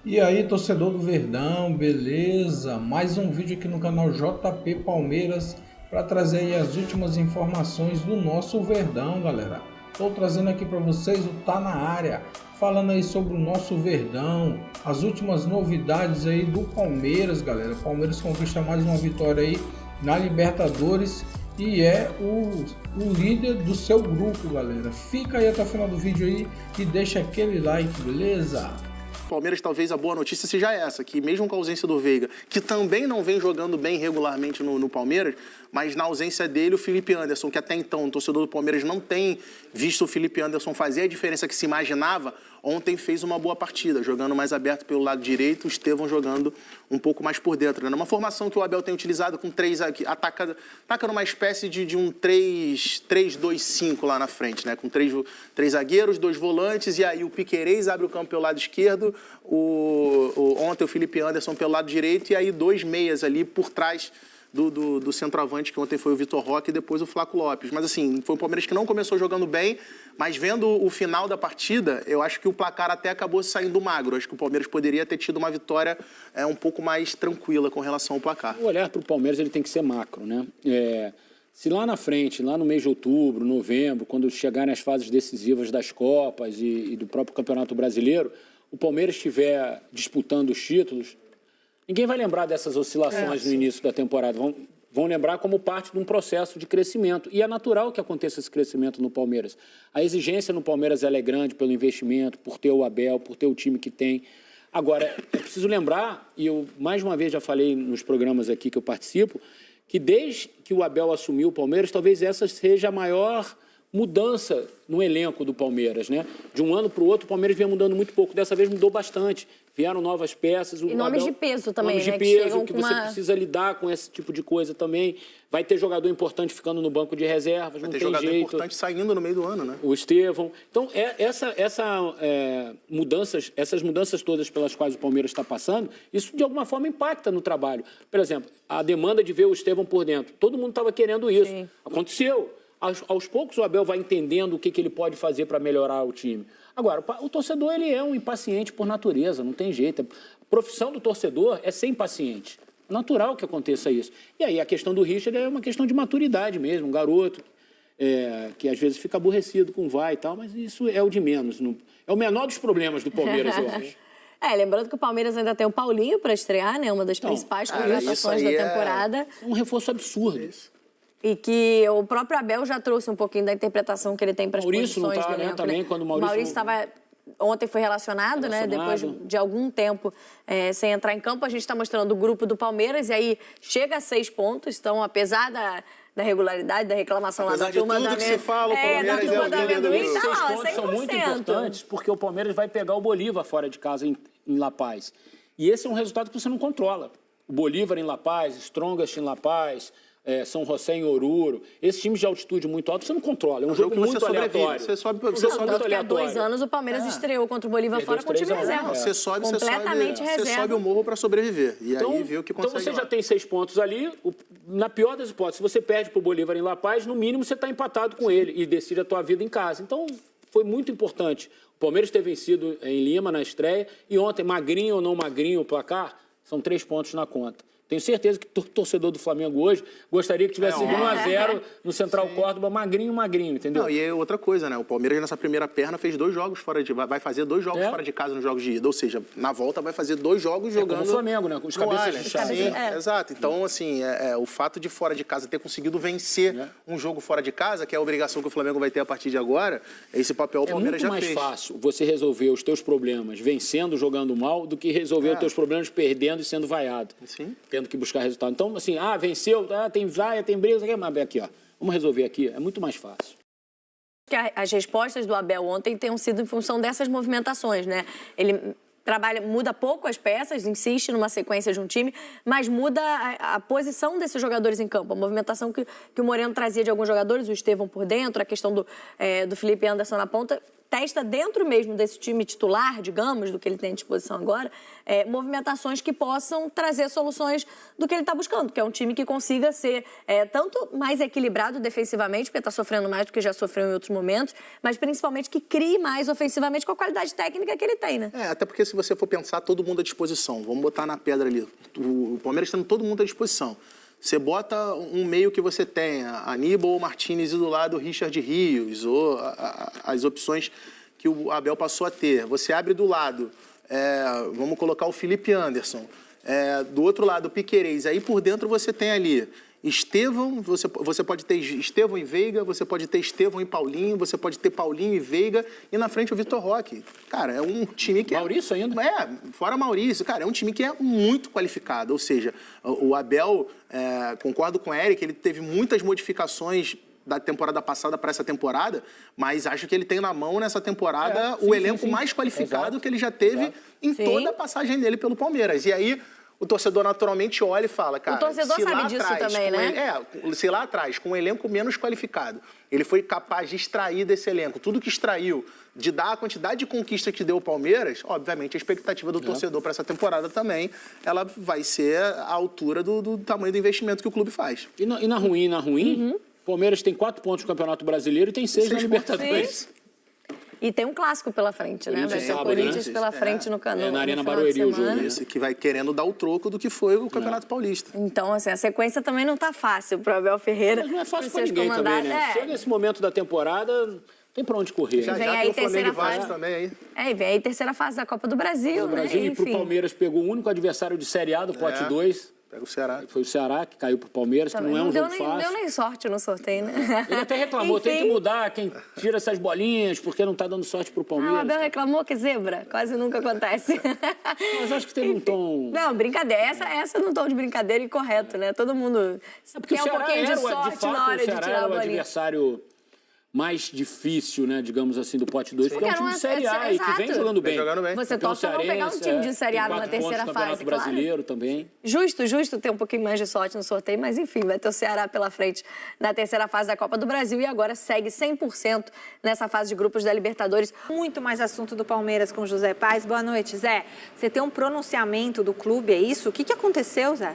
E aí, torcedor do Verdão, beleza? Mais um vídeo aqui no canal JP Palmeiras para trazer aí as últimas informações do nosso Verdão, galera. Estou trazendo aqui para vocês o Tá Na Área, falando aí sobre o nosso Verdão, as últimas novidades aí do Palmeiras, galera. O Palmeiras conquista mais uma vitória aí na Libertadores e é o líder do seu grupo, galera. Fica aí até o final do vídeo aí e deixa aquele like, beleza? Palmeiras, talvez a boa notícia seja essa, que mesmo com a ausência do Veiga, que também não vem jogando bem regularmente no Palmeiras, mas na ausência dele o Felipe Anderson, que até então o torcedor do Palmeiras não tem visto o Felipe Anderson fazer a diferença que se imaginava, ontem fez uma boa partida, jogando mais aberto pelo lado direito, o Estevão jogando um pouco mais por dentro. Numa formação que o Abel tem utilizado com três, ataca numa espécie de um 3-2-5 lá na frente, né? Com três zagueiros, 2 volantes, e aí o Piquerez abre o campo pelo lado esquerdo, ontem o Felipe Anderson pelo lado direito, e aí 2 meias ali por trás do centroavante, que ontem foi o Vitor Roque e depois o Flaco Lopes. Mas assim, foi um Palmeiras que não começou jogando bem, mas vendo o final da partida, eu acho que o placar até acabou saindo magro. Acho que o Palmeiras poderia ter tido uma vitória um pouco mais tranquila com relação ao placar. O olhar para o Palmeiras ele tem que ser macro, né? Se lá na frente, lá no mês de outubro, novembro, quando chegarem as fases decisivas das Copas e do próprio Campeonato Brasileiro, o Palmeiras estiver disputando os títulos, ninguém vai lembrar dessas oscilações no início da temporada. Vão lembrar como parte de um processo de crescimento. E é natural que aconteça esse crescimento no Palmeiras. A exigência no Palmeiras ela é grande pelo investimento, por ter o Abel, por ter o time que tem. Agora, é preciso lembrar, e eu mais uma vez já falei nos programas aqui que eu participo, que desde que o Abel assumiu o Palmeiras, talvez essa seja a maior mudança no elenco do Palmeiras, né? De um ano para o outro, o Palmeiras vinha mudando muito pouco. Dessa vez mudou bastante. Vieram novas peças. E nomes de peso também, nomes de peso, que você precisa lidar com esse tipo de coisa também. Vai ter jogador importante ficando no banco de reservas, não tem jeito. Vai ter jogador importante saindo no meio do ano, né? O Estevão. Então, essas mudanças todas pelas quais o Palmeiras está passando, isso de alguma forma impacta no trabalho. Por exemplo, a demanda de ver o Estevão por dentro. Todo mundo estava querendo isso. Sim. Aconteceu. Aos poucos o Abel vai entendendo o que ele pode fazer para melhorar o time. Agora, o torcedor ele é um impaciente por natureza, não tem jeito. A profissão do torcedor é ser impaciente. É natural que aconteça isso. E aí a questão do Richard é uma questão de maturidade mesmo, um garoto que às vezes fica aborrecido com vai e tal, mas isso é o de menos. É o menor dos problemas do Palmeiras, eu acho. Lembrando que o Palmeiras ainda tem o Paulinho para estrear, né? Uma das principais contratações da temporada. É um reforço absurdo. Isso. E que o próprio Abel já trouxe um pouquinho da interpretação que ele tem para as posições não tá, do elenco, também, né? quando o Maurício estava... Ontem foi relacionado, né? Depois de algum tempo sem entrar em campo, a gente está mostrando o grupo do Palmeiras e aí chega a 6 pontos. Então, apesar da regularidade, da reclamação apesar lá da turma de tudo que se fala, o Palmeiras da turma da amendoim, tá, 6 pontos são muito importantes porque o Palmeiras vai pegar o Bolívar fora de casa em La Paz. E esse é um resultado que você não controla. O Bolívar em La Paz, Strongest em La Paz... São José em Oruro, esses times de altitude muito alto, você não controla, é um jogo muito aleatório. Você sobe muito aleatório. Há 2 anos o Palmeiras estreou contra o Bolívar fora com o time reserva. Você sobe, completamente reserva. Você sobe o morro para sobreviver, e então, aí vê o que consegue. Então você já tem 6 pontos ali, na pior das hipóteses, se você perde para o Bolívar em La Paz, no mínimo você está empatado com ele e decide a tua vida em casa. Então foi muito importante. O Palmeiras ter vencido em Lima na estreia e ontem, magrinho ou não magrinho o placar, são 3 pontos na conta. Tenho certeza que o torcedor do Flamengo hoje gostaria que tivesse sido 1-0 no Central Córdoba, magrinho, entendeu? Não, e é outra coisa, né? O Palmeiras nessa primeira perna fez 2 jogos vai fazer 2 jogos fora de casa nos jogos de ida. Ou seja, na volta vai fazer 2 jogos jogando... como o Flamengo, né? Com os cabeças de chave. Sim, exato. Então, assim, o fato de fora de casa ter conseguido vencer um jogo fora de casa, que é a obrigação que o Flamengo vai ter a partir de agora, esse papel o Palmeiras já fez. É muito mais fácil você resolver os teus problemas vencendo, jogando mal, do que resolver os teus problemas perdendo e sendo vaiado. Sim. Tendo que buscar resultado. Então, assim, venceu, tem vaia, tem briga, mas aqui, ó, vamos resolver aqui, é muito mais fácil. As respostas do Abel ontem tenham sido em função dessas movimentações, né? Ele muda pouco as peças, insiste numa sequência de um time, mas muda a posição desses jogadores em campo. A movimentação que o Moreno trazia de alguns jogadores, o Estevão por dentro, a questão do Felipe Anderson na ponta, testa dentro mesmo desse time titular, digamos, do que ele tem à disposição agora, movimentações que possam trazer soluções do que ele está buscando, que é um time que consiga ser tanto mais equilibrado defensivamente, porque está sofrendo mais do que já sofreu em outros momentos, mas principalmente que crie mais ofensivamente com a qualidade técnica que ele tem, né? Até porque se você for pensar, todo mundo à disposição. Vamos botar na pedra ali. O Palmeiras tendo todo mundo à disposição. Você bota um meio que você tenha, Aníbal ou Martínez e do lado Richard Rios, ou as opções que o Abel passou a ter. Você abre do lado, vamos colocar o Felipe Anderson, do outro lado o Piquerez, aí por dentro você tem ali Estevão, você pode ter Estevão e Veiga, você pode ter Estevão e Paulinho, você pode ter Paulinho e Veiga, e na frente o Vitor Roque. Cara, é um time que Maurício ainda? Fora Maurício. Cara, é um time que é muito qualificado. Ou seja, o Abel, concordo com o Eric, ele teve muitas modificações da temporada passada para essa temporada, mas acho que ele tem na mão nessa temporada o elenco mais qualificado que ele já teve em toda a passagem dele pelo Palmeiras. E aí o torcedor naturalmente olha e fala, cara... O torcedor sabe disso também, né? Se lá atrás, com um elenco menos qualificado, ele foi capaz de extrair desse elenco tudo que extraiu, de dar a quantidade de conquista que deu o Palmeiras, obviamente a expectativa do torcedor para essa temporada também, ela vai ser à altura do tamanho do investimento que o clube faz. E na ruim, Palmeiras tem 4 pontos no Campeonato Brasileiro e tem 6 na Libertadores. E tem um clássico pela frente, né? Vai ser o Corinthians pela frente no Cano. Na Arena Barueri o jogo. Esse que vai querendo dar o troco do que foi o Campeonato Paulista. Então, assim, a sequência também não tá fácil pro Abel Ferreira. Mas não é fácil pra ninguém também, né? Chega nesse momento da temporada, tem pra onde correr. Já vem tem aí o Flamengo terceira e Vasco fase também aí. E vem aí terceira fase da Copa do Brasil, né? E pro Palmeiras pegou o único adversário de Série A do pote 2. Pega o Ceará. Foi o Ceará que caiu pro Palmeiras, que não é um jogo fácil. Não deu nem sorte no sorteio, né? Ele até reclamou, tem que mudar quem tira essas bolinhas, porque não tá dando sorte pro Palmeiras. O Abel reclamou, que zebra, quase nunca acontece. Mas acho que tem um tom... Não, brincadeira, essa num tom de brincadeira e correto, né? Todo mundo porque quer um pouquinho de sorte na hora de tirar a bolinha. O Ceará era o adversário mais difícil, né, digamos assim, do pote 2, porque é um time de Série A e que vem jogando bem. Você torce pra não pegar um time de Série A numa terceira fase, claro. Brasileiro também. Justo ter um pouquinho mais de sorte no sorteio, mas enfim, vai ter o Ceará pela frente na terceira fase da Copa do Brasil e agora segue 100% nessa fase de grupos da Libertadores. Muito mais assunto do Palmeiras com José Paes. Boa noite, Zé. Você tem um pronunciamento do clube, é isso? O que aconteceu, Zé?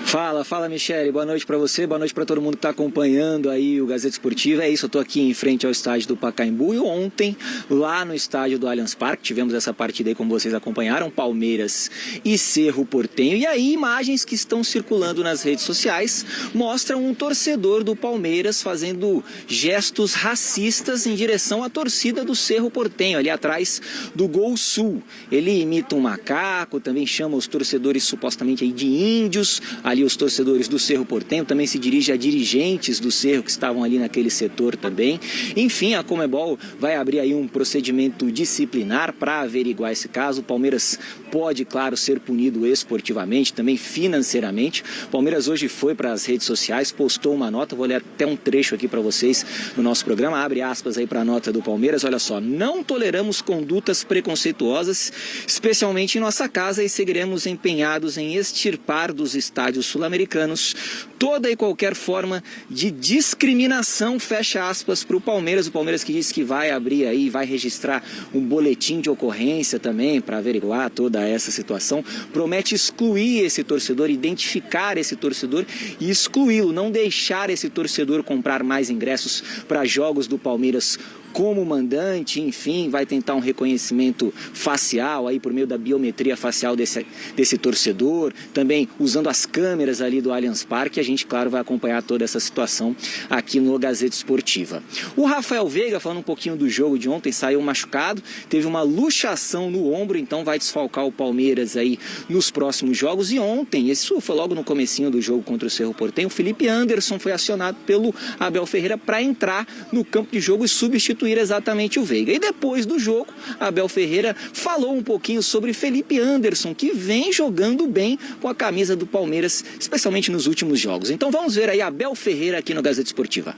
Fala, Michele. Boa noite para você, boa noite para todo mundo que está acompanhando aí o Gazeta Esportiva. É isso, eu estou aqui em frente ao estádio do Pacaembu e ontem, lá no estádio do Allianz Parque, tivemos essa partida aí, como vocês acompanharam, Palmeiras e Cerro Porteño. E aí, imagens que estão circulando nas redes sociais mostram um torcedor do Palmeiras fazendo gestos racistas em direção à torcida do Cerro Porteño, ali atrás do Gol Sul. Ele imita um macaco, também chama os torcedores supostamente aí de índios. Ali os torcedores do Cerro Porteño também se dirige a dirigentes do Cerro que estavam ali naquele setor também. Enfim, a Conmebol vai abrir aí um procedimento disciplinar para averiguar esse caso. O Palmeiras pode, claro, ser punido esportivamente, também financeiramente. O Palmeiras hoje foi para as redes sociais, postou uma nota, vou ler até um trecho aqui para vocês no nosso programa, abre aspas aí para a nota do Palmeiras, olha só: não toleramos condutas preconceituosas, especialmente em nossa casa, e seguiremos empenhados em extirpar dos estádios sul-americanos toda e qualquer forma de discriminação, fecha aspas, para o Palmeiras que disse que vai abrir aí, vai registrar um boletim de ocorrência também para averiguar toda essa situação, promete excluir esse torcedor, identificar esse torcedor e excluí-lo, não deixar esse torcedor comprar mais ingressos para jogos do Palmeiras como mandante, enfim, vai tentar um reconhecimento facial aí por meio da biometria facial desse torcedor, também usando as câmeras ali do Allianz Parque. A gente, claro, vai acompanhar toda essa situação aqui no Gazeta Esportiva. O Rafael Veiga, falando um pouquinho do jogo de ontem, saiu machucado, teve uma luxação no ombro, então vai desfalcar o Palmeiras aí nos próximos jogos. E ontem, isso foi logo no comecinho do jogo contra o Cerro Porteño, o Felipe Anderson foi acionado pelo Abel Ferreira para entrar no campo de jogo e substituir exatamente o Veiga. E depois do jogo, Abel Ferreira falou um pouquinho sobre Felipe Anderson, que vem jogando bem com a camisa do Palmeiras, especialmente nos últimos jogos. Então vamos ver aí Abel Ferreira aqui no Gazeta Esportiva.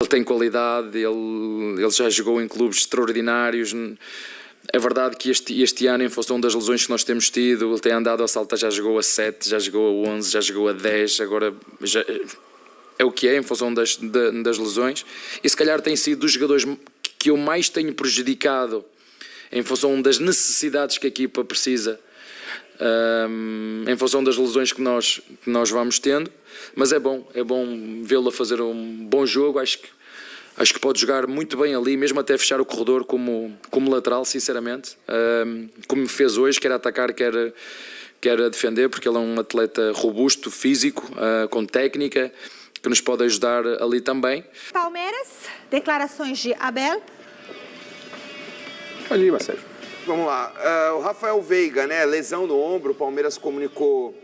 Ele tem qualidade, ele já jogou em clubes extraordinários. É verdade que este ano, em função das lesões que nós temos tido, ele tem andado a saltar, já jogou a 7, já jogou a 11, já jogou a 10, agora é o que é, em função das lesões, e se calhar tem sido dos jogadores que eu mais tenho prejudicado em função das necessidades que a equipa precisa, em função das lesões que nós vamos tendo, mas é bom vê-lo a fazer um bom jogo. Acho que pode jogar muito bem ali, mesmo até fechar o corredor como lateral, sinceramente, como fez hoje, quer atacar, quer a defender, porque ele é um atleta robusto, físico, com técnica, que nos pode ajudar ali também. Palmeiras, declarações de Abel. Ali, Marcelo. Vamos lá. O Rafael Veiga, né? Lesão no ombro. O Palmeiras comunicou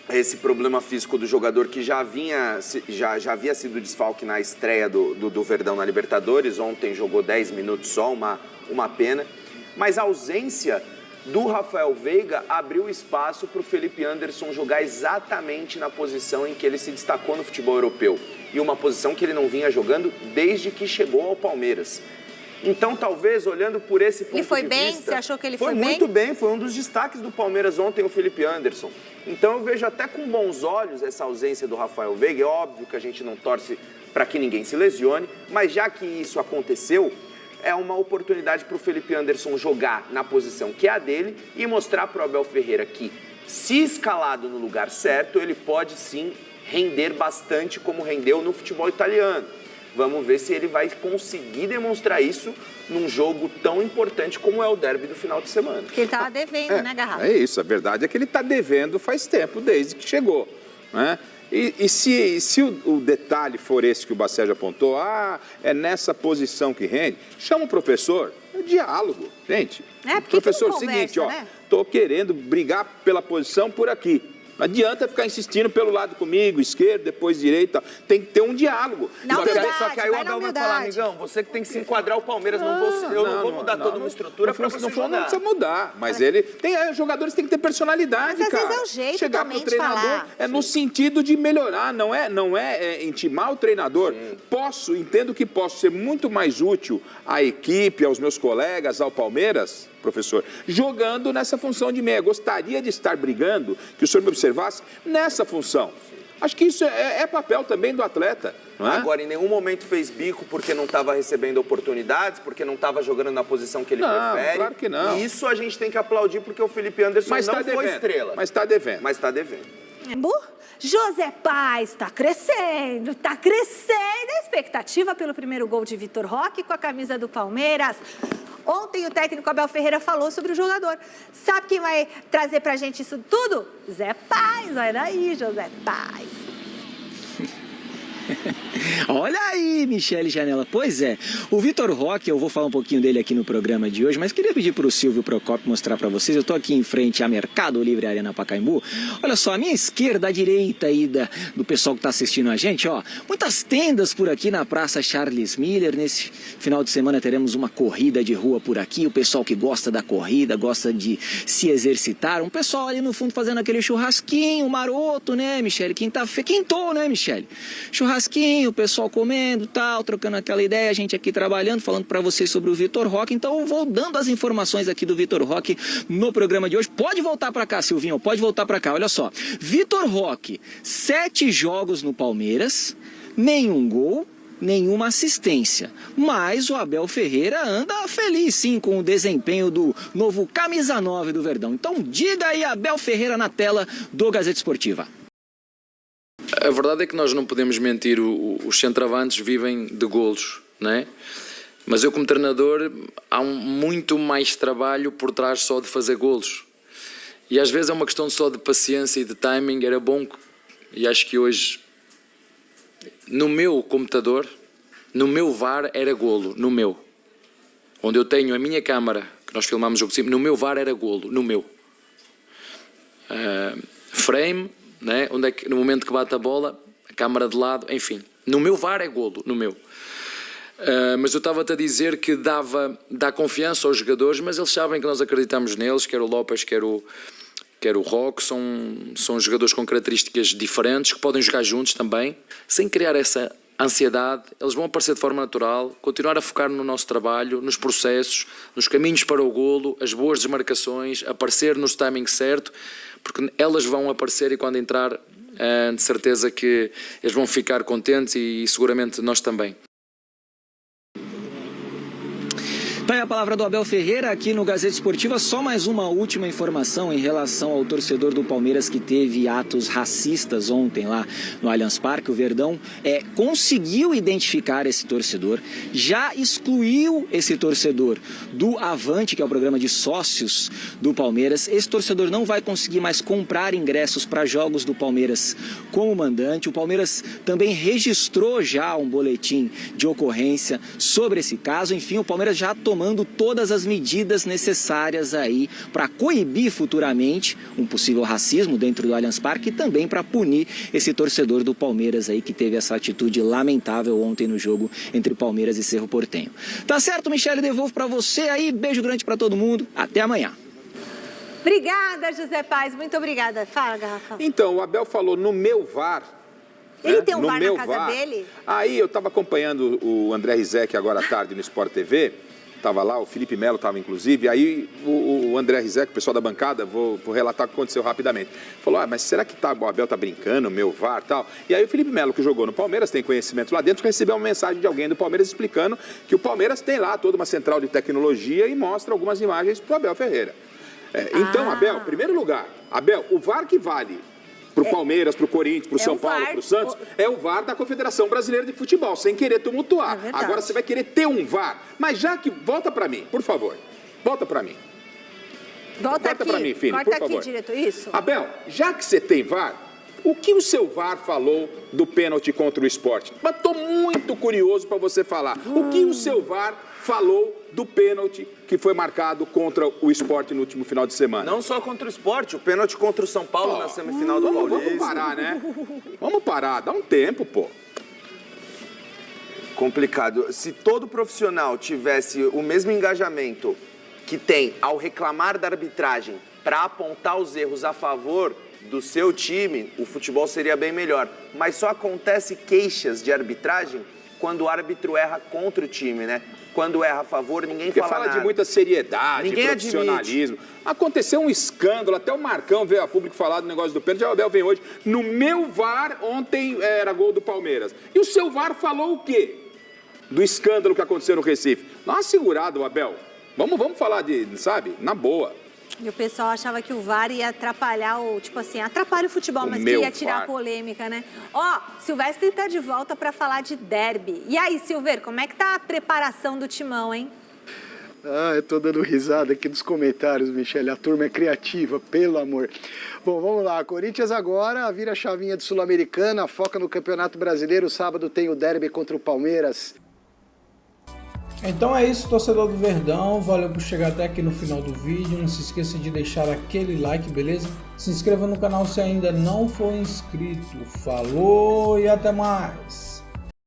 esse problema físico do jogador que já havia sido desfalque na estreia do Verdão na Libertadores. Ontem jogou 10 minutos só, uma pena. Mas a ausência do Rafael Veiga abriu espaço para o Felipe Anderson jogar exatamente na posição em que ele se destacou no futebol europeu. E uma posição que ele não vinha jogando desde que chegou ao Palmeiras. Então, talvez, olhando por esse ponto de vista... Ele foi bem? Você achou que ele foi bem? Foi muito bem, foi um dos destaques do Palmeiras ontem, o Felipe Anderson. Então, eu vejo até com bons olhos essa ausência do Rafael Veiga. É óbvio que a gente não torce para que ninguém se lesione, mas já que isso aconteceu, é uma oportunidade para o Felipe Anderson jogar na posição que é a dele e mostrar para o Abel Ferreira que, se escalado no lugar certo, ele pode sim render bastante como rendeu no futebol italiano. Vamos ver se ele vai conseguir demonstrar isso num jogo tão importante como é o derby do final de semana. Porque ele estava devendo, né, Garrafa? É isso, a verdade é que ele está devendo faz tempo, desde que chegou, né? E se o detalhe for esse que o Bacega apontou, é nessa posição que rende, chama o professor, é diálogo, gente. Professor, seguinte, tô querendo brigar pela posição por aqui. Não adianta ficar insistindo pelo lado comigo, esquerdo, depois direito. Tem que ter um diálogo. Só que aí o Abel vai falar, amigão, você que tem que se enquadrar o Palmeiras, eu não vou mudar toda uma estrutura para você jogar. Não precisa mudar, mas os jogadores têm que ter personalidade, mas, cara. Às vezes é o jeito chegar também pro treinador de falar. É no sentido de melhorar, não é intimar o treinador. Sim. Entendo que posso ser muito mais útil à equipe, aos meus colegas, ao Palmeiras, professor, jogando nessa função de meia. Gostaria de estar brigando, que o senhor me observasse nessa função. Acho que isso é papel também do atleta, não é? Agora, em nenhum momento fez bico porque não estava recebendo oportunidades, porque não estava jogando na posição que ele prefere. Claro que não. E isso a gente tem que aplaudir porque o Felipe Anderson não foi estrela. Mas está devendo. José Paz está crescendo a expectativa pelo primeiro gol de Vitor Roque com a camisa do Palmeiras. Ontem o técnico Abel Ferreira falou sobre o jogador. Sabe quem vai trazer pra gente isso tudo? Zé Paz, olha daí, José Paz. Olha aí, Michele Janela. Pois é, o Vitor Roque, eu vou falar um pouquinho dele aqui no programa de hoje, mas queria pedir para o Silvio Procópio mostrar para vocês. Eu estou aqui em frente à Mercado Livre Arena Pacaembu. Olha só, à minha esquerda, à direita aí do pessoal que está assistindo a gente, ó, muitas tendas por aqui na Praça Charles Miller. Nesse final de semana teremos uma corrida de rua por aqui. O pessoal que gosta da corrida, gosta de se exercitar. Um pessoal ali no fundo fazendo aquele churrasquinho maroto, né, Michele? Quintou, né, Michele? Churrasquinho, o pessoal comendo, tal, trocando aquela ideia, a gente aqui trabalhando, falando para vocês sobre o Vitor Roque. Então eu vou dando as informações aqui do Vitor Roque no programa de hoje. Pode voltar para cá, Silvinho, pode voltar para cá. Olha só, Vitor Roque, 7 jogos no Palmeiras, nenhum gol, nenhuma assistência. Mas o Abel Ferreira anda feliz sim com o desempenho do novo camisa 9 do Verdão. Então diga aí, Abel Ferreira na tela do Gazeta Esportiva. A verdade é que nós não podemos mentir, os centroavantes vivem de golos, não é? Mas eu como treinador, há muito mais trabalho por trás só de fazer golos. E às vezes é uma questão só de paciência e de timing. Era bom, e acho que hoje, no meu computador, no meu VAR era golo, no meu. Onde eu tenho a minha câmara, que nós filmámos o jogo de cima, no meu VAR era golo, no meu. Frame... né? Onde é que, no momento que bate a bola, a câmara de lado, enfim. No meu VAR é golo, no meu. Mas eu estava-te a dizer que dá confiança aos jogadores, mas eles sabem que nós acreditamos neles, quer o Lopes, quer o Roque, são jogadores com características diferentes, que podem jogar juntos também, sem criar essa ansiedade. Eles vão aparecer de forma natural, continuar a focar no nosso trabalho, nos processos, nos caminhos para o golo, as boas desmarcações, aparecer nos timings certo, porque elas vão aparecer e quando entrar De certeza que eles vão ficar contentes e seguramente nós também. Tá aí a palavra do Abel Ferreira aqui no Gazeta Esportiva. Só mais uma última informação em relação ao torcedor do Palmeiras que teve atos racistas ontem lá no Allianz Parque. O Verdão conseguiu identificar esse torcedor, já excluiu esse torcedor do Avante, que é o programa de sócios do Palmeiras. Esse torcedor não vai conseguir mais comprar ingressos para jogos do Palmeiras como mandante. O Palmeiras também registrou já um boletim de ocorrência sobre esse caso. Enfim, o Palmeiras já tomando todas as medidas necessárias aí para coibir futuramente um possível racismo dentro do Allianz Parque e também para punir esse torcedor do Palmeiras aí que teve essa atitude lamentável ontem no jogo entre Palmeiras e Cerro Porteño. Tá certo, Michele? Devolvo para você aí. Beijo grande para todo mundo. Até amanhã. Obrigada, José Paz. Muito obrigada. Fala, Garrafa. Então, o Abel falou no meu VAR. Ele tem um no VAR na casa dele? Aí eu estava acompanhando o André Rizek agora à tarde no Sport TV. Estava lá, o Felipe Melo estava inclusive, aí o André Rizek, o pessoal da bancada, vou relatar o que aconteceu rapidamente. Falou, mas será que o Abel tá brincando, meu VAR e tal? E aí o Felipe Melo, que jogou no Palmeiras, tem conhecimento lá dentro, recebeu uma mensagem de alguém do Palmeiras explicando que o Palmeiras tem lá toda uma central de tecnologia e mostra algumas imagens para o Abel Ferreira. Então, Abel, em primeiro lugar, Abel, o VAR que vale para o Palmeiras, para o Corinthians, para o São Paulo, para o Santos, é o VAR da Confederação Brasileira de Futebol, sem querer tumultuar. Agora você vai querer ter um VAR. Mas já que... Volta para mim, por favor. Volta para mim. Volta para mim, Fini, por favor. Aqui, diretor. Isso. Abel, já que você tem VAR, o que o seu VAR falou do pênalti contra o Sport? Mas estou muito curioso para você falar. O que o seu VAR falou do pênalti que foi marcado contra o Sport no último final de semana? Não só contra o Sport, o pênalti contra o São Paulo na semifinal do Paulista. Vamos parar, né? Vamos parar, dá um tempo, pô. Complicado. Se todo profissional tivesse o mesmo engajamento que tem ao reclamar da arbitragem para apontar os erros a favor do seu time, o futebol seria bem melhor. Mas só acontece queixas de arbitragem quando o árbitro erra contra o time, né? Quando erra a favor, ninguém fala nada. Fala de muita seriedade, ninguém profissionalismo. Aconteceu um escândalo, até o Marcão veio a público falar do negócio do pênalti. O Abel vem hoje. No meu VAR, ontem era gol do Palmeiras. E o seu VAR falou o quê? Do escândalo que aconteceu no Recife. Dá uma segurada, Abel. Vamos falar de, sabe, na boa. E o pessoal achava que o VAR ia atrapalhar atrapalha o futebol, mas que ia tirar a polêmica, né? Silvestre tá de volta para falar de derby. E aí, Silver, como é que tá a preparação do timão, hein? Eu tô dando risada aqui dos comentários, Michele. A turma é criativa, pelo amor. Bom, vamos lá. Corinthians agora vira a chavinha de Sul-Americana, foca no Campeonato Brasileiro. Sábado tem o derby contra o Palmeiras. Então é isso, torcedor do Verdão, valeu por chegar até aqui no final do vídeo, não se esqueça de deixar aquele like, beleza? Se inscreva no canal se ainda não for inscrito, falou e até mais!